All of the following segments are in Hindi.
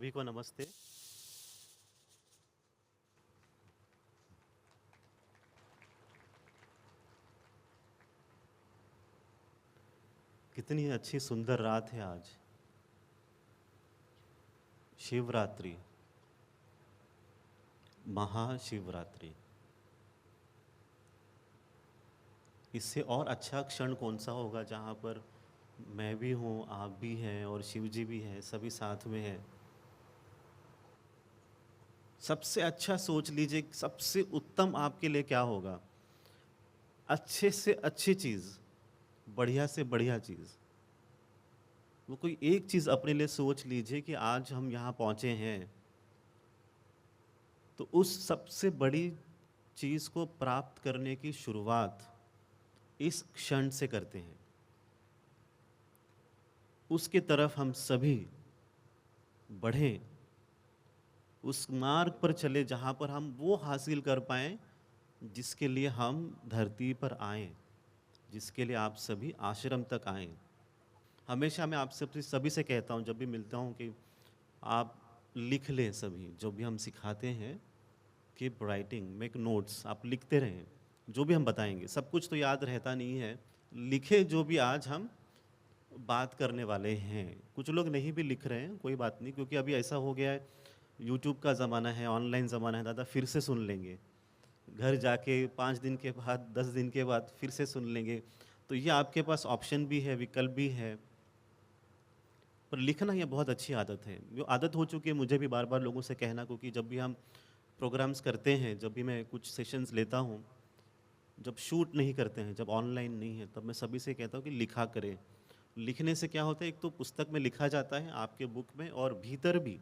सभी को नमस्ते। कितनी अच्छी सुंदर रात है आज। शिवरात्रि, महाशिवरात्रि। इससे और अच्छा क्षण कौन सा होगा जहाँ पर मैं भी हूँ, आप भी हैं और शिव जी भी हैं, सभी साथ में हैं। सबसे अच्छा सोच लीजिए, सबसे उत्तम आपके लिए क्या होगा। अच्छे से अच्छी चीज़, बढ़िया से बढ़िया चीज़। वो कोई एक चीज़ अपने लिए सोच लीजिए कि आज हम यहाँ पहुँचे हैं, तो उस सबसे बड़ी चीज़ को प्राप्त करने की शुरुआत इस क्षण से करते हैं। उसके तरफ हम सभी बढ़ें, उस मार्ग पर चले जहाँ पर हम वो हासिल कर पाएँ जिसके लिए हम धरती पर आए, जिसके लिए आप सभी आश्रम तक आए। हमेशा मैं आप सबसे सभी से कहता हूँ जब भी मिलता हूँ कि आप लिख लें, सभी जो भी हम सिखाते हैं, कीप राइटिंग, मेक नोट्स, आप लिखते रहें। जो भी हम बताएंगे, सब कुछ तो याद रहता नहीं है। लिखे जो भी आज हम बात करने वाले हैं। कुछ लोग नहीं भी लिख रहे हैं, कोई बात नहीं, क्योंकि अभी ऐसा हो गया है, यूट्यूब का ज़माना है, ऑनलाइन ज़माना है, दादा फिर से सुन लेंगे। घर जाके 5 दिन के बाद, 10 दिन के बाद फिर से सुन लेंगे। तो ये आपके पास ऑप्शन भी है, विकल्प भी है। पर लिखना ये बहुत अच्छी आदत है, जो आदत हो चुकी है मुझे भी बार बार लोगों से कहना, क्योंकि जब भी हम प्रोग्राम्स करते हैं, जब भी मैं कुछ सेशंस लेता हूँ, जब शूट नहीं करते हैं, जब ऑनलाइन नहीं है, तब मैं सभी से कहता हूँ कि लिखा करें। लिखने से क्या होता है, एक तो पुस्तक में लिखा जाता है आपके बुक में, और भीतर भी,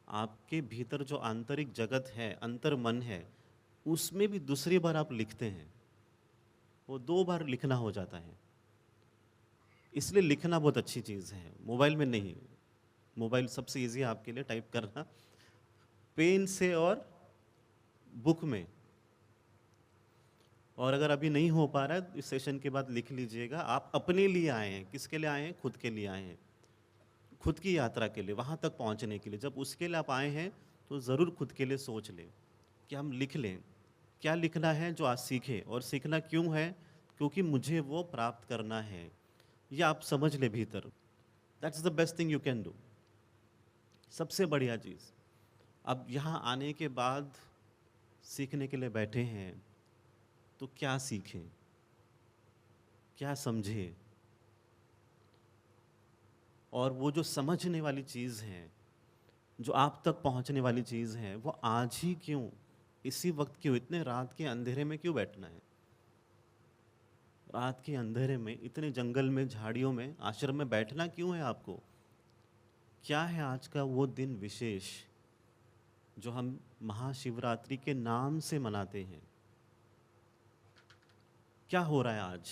आपके भीतर जो आंतरिक जगत है, अंतर मन है, उसमें भी दूसरी बार आप लिखते हैं, वो 2 बार लिखना हो जाता है। इसलिए लिखना बहुत अच्छी चीज़ है, मोबाइल में नहीं। मोबाइल सबसे ईज़ी है आपके लिए टाइप करना, पेन से और बुक में। और अगर अभी नहीं हो पा रहा है, इस सेशन के बाद लिख लीजिएगा। आप अपने लिए आए हैं, किसके लिए आए हैं? खुद के लिए आए हैं, खुद की यात्रा के लिए, वहाँ तक पहुँचने के लिए। जब उसके लिए आप आए हैं, तो ज़रूर खुद के लिए सोच लें कि हम लिख लें। क्या लिखना है जो आज सीखें, और सीखना क्यों है? क्योंकि मुझे वो प्राप्त करना है। ये आप समझ लें भीतर। That's the best thing you can do, सबसे बढ़िया चीज़। अब यहाँ आने के बाद सीखने के लिए बैठे हैं, तो क्या सीखें, क्या समझें? और वो जो समझने वाली चीज़ है, जो आप तक पहुंचने वाली चीज़ है, वो आज ही क्यों, इसी वक्त क्यों, इतने रात के अंधेरे में क्यों बैठना है? रात के अंधेरे में, इतने जंगल में, झाड़ियों में, आश्रम में बैठना क्यों है आपको? क्या है आज का वो दिन विशेष जो हम महाशिवरात्रि के नाम से मनाते हैं? क्या हो रहा है आज?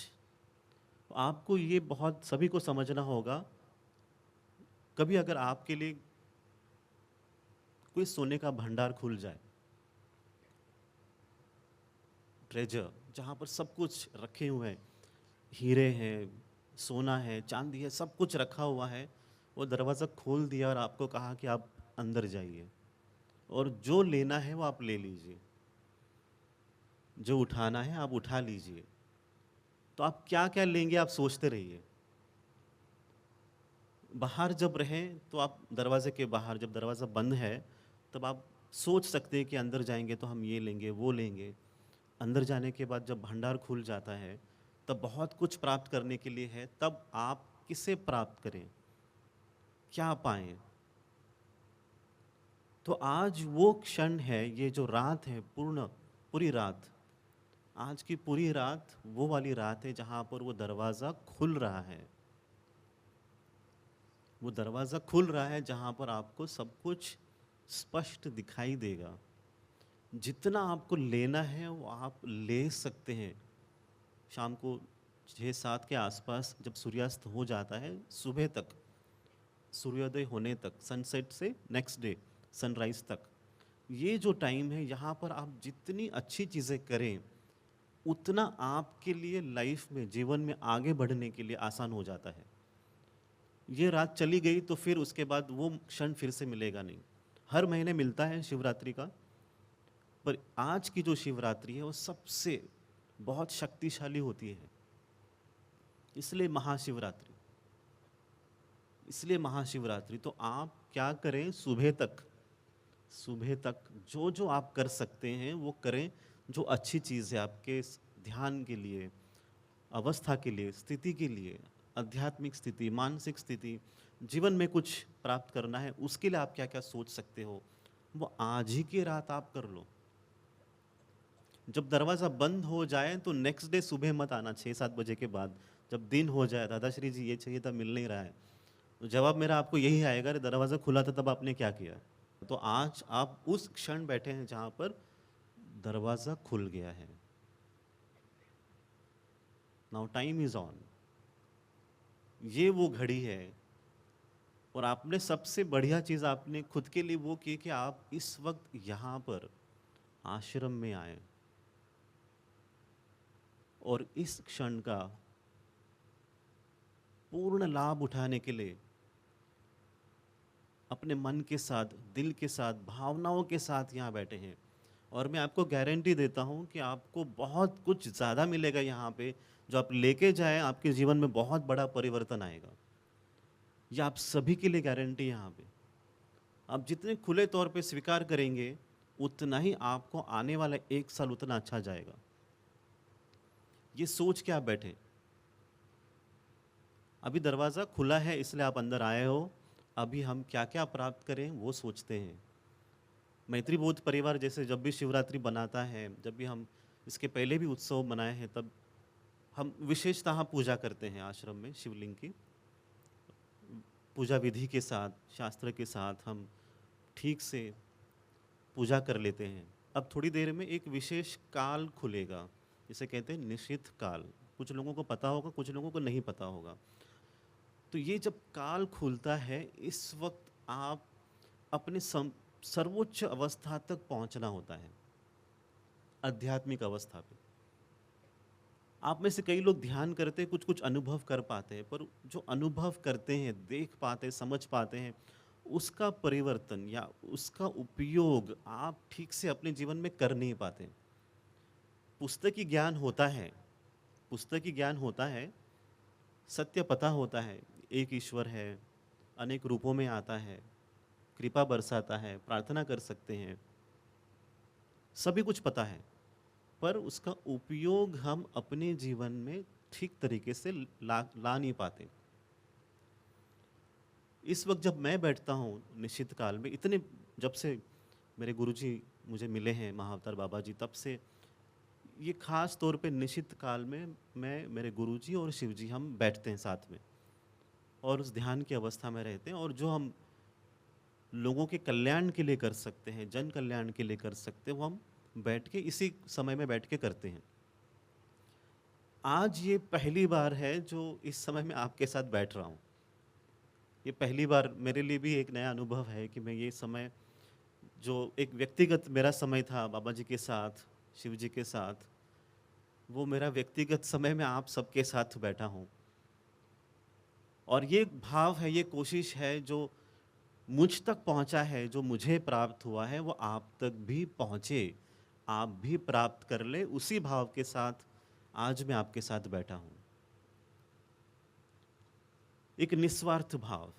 तो आपको ये बहुत सभी को समझना होगा। कभी अगर आपके लिए कोई सोने का भंडार खुल जाए, ट्रेजर, जहाँ पर सब कुछ रखे हुए हैं, हीरे हैं, सोना है, चांदी है, सब कुछ रखा हुआ है, वो दरवाज़ा खोल दिया और आपको कहा कि आप अंदर जाइए और जो लेना है वो आप ले लीजिए, जो उठाना है आप उठा लीजिए। तो आप क्या क्या लेंगे, आप सोचते रहिए। बाहर जब रहें तो आप दरवाजे के बाहर, जब दरवाज़ा बंद है तब आप सोच सकते हैं कि अंदर जाएंगे तो हम ये लेंगे, वो लेंगे। अंदर जाने के बाद जब भंडार खुल जाता है, तब बहुत कुछ प्राप्त करने के लिए है। तब आप किसे प्राप्त करें, क्या पाएं? तो आज वो क्षण है, ये जो रात है, पूरी रात, आज की पूरी रात वो वाली रात है जहाँ पर वो दरवाज़ा खुल रहा है। वो दरवाज़ा खुल रहा है जहाँ पर आपको सब कुछ स्पष्ट दिखाई देगा। जितना आपको लेना है वो आप ले सकते हैं। शाम को 6-7 के आसपास जब सूर्यास्त हो जाता है, सुबह तक, सूर्योदय होने तक, सनसेट से नेक्स्ट डे सनराइज तक, ये जो टाइम है, यहाँ पर आप जितनी अच्छी चीज़ें करें, उतना आपके लिए लाइफ में, जीवन में आगे बढ़ने के लिए आसान हो जाता है। ये रात चली गई तो फिर उसके बाद वो क्षण फिर से मिलेगा नहीं। हर महीने मिलता है शिवरात्रि का, पर आज की जो शिवरात्रि है वो सबसे बहुत शक्तिशाली होती है। इसलिए महाशिवरात्रि, इसलिए महाशिवरात्रि। तो आप क्या करें, सुबह तक जो जो आप कर सकते हैं वो करें, जो अच्छी चीज़ है आपके ध्यान के लिए, अवस्था के लिए, स्थिति के लिए, आध्यात्मिक स्थिति, मानसिक स्थिति, जीवन में कुछ प्राप्त करना है, उसके लिए आप क्या क्या सोच सकते हो, वो आज ही की रात आप कर लो। जब दरवाज़ा बंद हो जाए तो नेक्स्ट डे सुबह मत आना 6-7 बजे के बाद। जब दिन हो जाए, दादाश्री जी ये चाहिए था, मिल नहीं रहा है, तो जवाब मेरा आपको यही आएगा, अरे दरवाज़ा खुला था तब आपने क्या किया। तो आज आप उस क्षण बैठे हैं जहाँ पर दरवाज़ा खुल गया है। Now time is on. ये वो घड़ी है। और आपने सबसे बढ़िया चीज़ आपने खुद के लिए वो की कि आप इस वक्त यहाँ पर आश्रम में आए और इस क्षण का पूर्ण लाभ उठाने के लिए अपने मन के साथ, दिल के साथ, भावनाओं के साथ यहाँ बैठे हैं। और मैं आपको गारंटी देता हूँ कि आपको बहुत कुछ ज़्यादा मिलेगा यहाँ पे, जो आप लेके जाएं, आपके जीवन में बहुत बड़ा परिवर्तन आएगा। ये आप सभी के लिए गारंटी यहाँ पे। आप जितने खुले तौर पे स्वीकार करेंगे, उतना ही आपको आने वाला 1 साल उतना अच्छा जाएगा। ये सोच के आप बैठे। अभी दरवाज़ा खुला है इसलिए आप अंदर आए हो, अभी हम क्या क्या प्राप्त करें वो सोचते हैं। मैत्री बोध परिवार जैसे जब भी शिवरात्रि बनाता है, जब भी हम इसके पहले भी उत्सव मनाए हैं, तब हम विशेषतः पूजा करते हैं आश्रम में शिवलिंग की। पूजा विधि के साथ, शास्त्र के साथ हम ठीक से पूजा कर लेते हैं। अब थोड़ी देर में एक विशेष काल खुलेगा, जिसे कहते हैं निशित काल। कुछ लोगों को पता होगा, कुछ लोगों को नहीं पता होगा। तो ये जब काल खुलता है, इस वक्त आप अपने सर्वोच्च अवस्था तक पहुंचना होता है, आध्यात्मिक अवस्था पे। आप में से कई लोग ध्यान करते हैं, कुछ कुछ अनुभव कर पाते हैं, पर जो अनुभव करते हैं, देख पाते हैं, समझ पाते हैं, उसका परिवर्तन या उसका उपयोग आप ठीक से अपने जीवन में कर नहीं पाते। पुस्तकी ज्ञान होता है, पुस्तकी ज्ञान होता है, सत्य पता होता है, एक ईश्वर है, अनेक रूपों में आता है, कृपा बरसाता है, प्रार्थना कर सकते हैं, सभी कुछ पता है, पर उसका उपयोग हम अपने जीवन में ठीक तरीके से ला नहीं पाते। इस वक्त जब मैं बैठता हूँ निश्चित काल में, इतने जब से मेरे गुरुजी मुझे मिले हैं, महाअवतार बाबा जी, तब से ये खास तौर पे निश्चित काल में मैं, मेरे गुरुजी और शिवजी हम बैठते हैं साथ में और उस ध्यान की अवस्था में रहते हैं, और जो हम लोगों के कल्याण के लिए कर सकते हैं, जन कल्याण के लिए कर सकते हैं, वो हम बैठ के इसी समय में बैठ के करते हैं। आज ये पहली बार है जो इस समय में आपके साथ बैठ रहा हूँ। ये पहली बार मेरे लिए भी एक नया अनुभव है कि मैं ये समय, जो एक व्यक्तिगत मेरा समय था बाबा जी के साथ, शिव जी के साथ, वो मेरा व्यक्तिगत समय में आप सबके साथ बैठा हूँ। और ये भाव है, ये कोशिश है जो मुझ तक पहुंचा है, जो मुझे प्राप्त हुआ है, वो आप तक भी पहुंचे, आप भी प्राप्त कर ले। उसी भाव के साथ आज मैं आपके साथ बैठा हूं। एक निस्वार्थ भाव,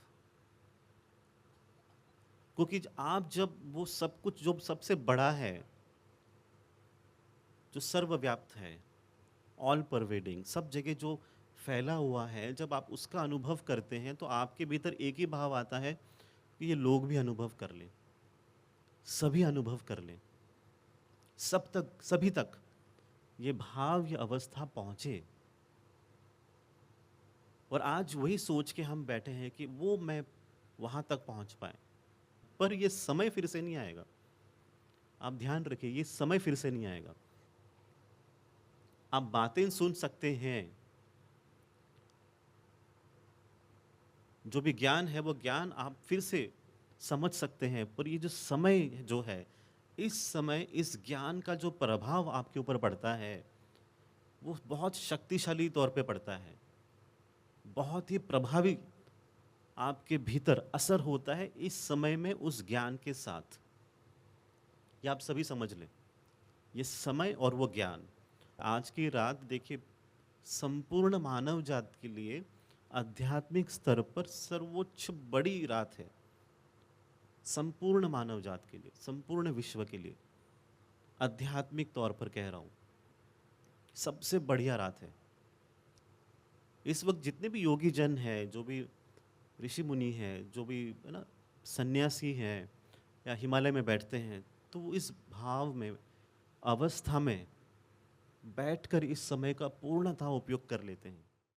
क्योंकि आप जब वो सब कुछ जो सबसे बड़ा है, जो सर्वव्याप्त है, ऑल परवेडिंग, सब जगह जो फैला हुआ है, जब आप उसका अनुभव करते हैं तो आपके भीतर एक ही भाव आता है कि ये लोग भी अनुभव कर लें, सभी अनुभव कर लें, सब तक, सभी तक ये भाव, ये अवस्था पहुंचे। और आज वही सोच के हम बैठे हैं कि वो मैं वहां तक पहुंच पाए, पर ये समय फिर से नहीं आएगा। आप ध्यान रखिए, ये समय फिर से नहीं आएगा। आप बातें सुन सकते हैं, जो भी ज्ञान है वो ज्ञान आप फिर से समझ सकते हैं, पर ये जो समय जो है, इस समय इस ज्ञान का जो प्रभाव आपके ऊपर पड़ता है, वो बहुत शक्तिशाली तौर पे पड़ता है, बहुत ही प्रभावी आपके भीतर असर होता है इस समय में उस ज्ञान के साथ। ये आप सभी समझ लें, ये समय और वो ज्ञान। आज की रात देखिए, संपूर्ण मानव जात के लिए आध्यात्मिक स्तर पर सर्वोच्च बड़ी रात है। संपूर्ण मानव जात के लिए, संपूर्ण विश्व के लिए, आध्यात्मिक तौर पर कह रहा हूं, सबसे बढ़िया रात है। इस वक्त जितने भी योगी जन हैं, जो भी ऋषि मुनि हैं, जो भी है ना सन्यासी हैं या हिमालय में बैठते हैं, तो वो इस भाव में, अवस्था में बैठकर इस समय का पूर्णतः उपयोग कर लेते हैं।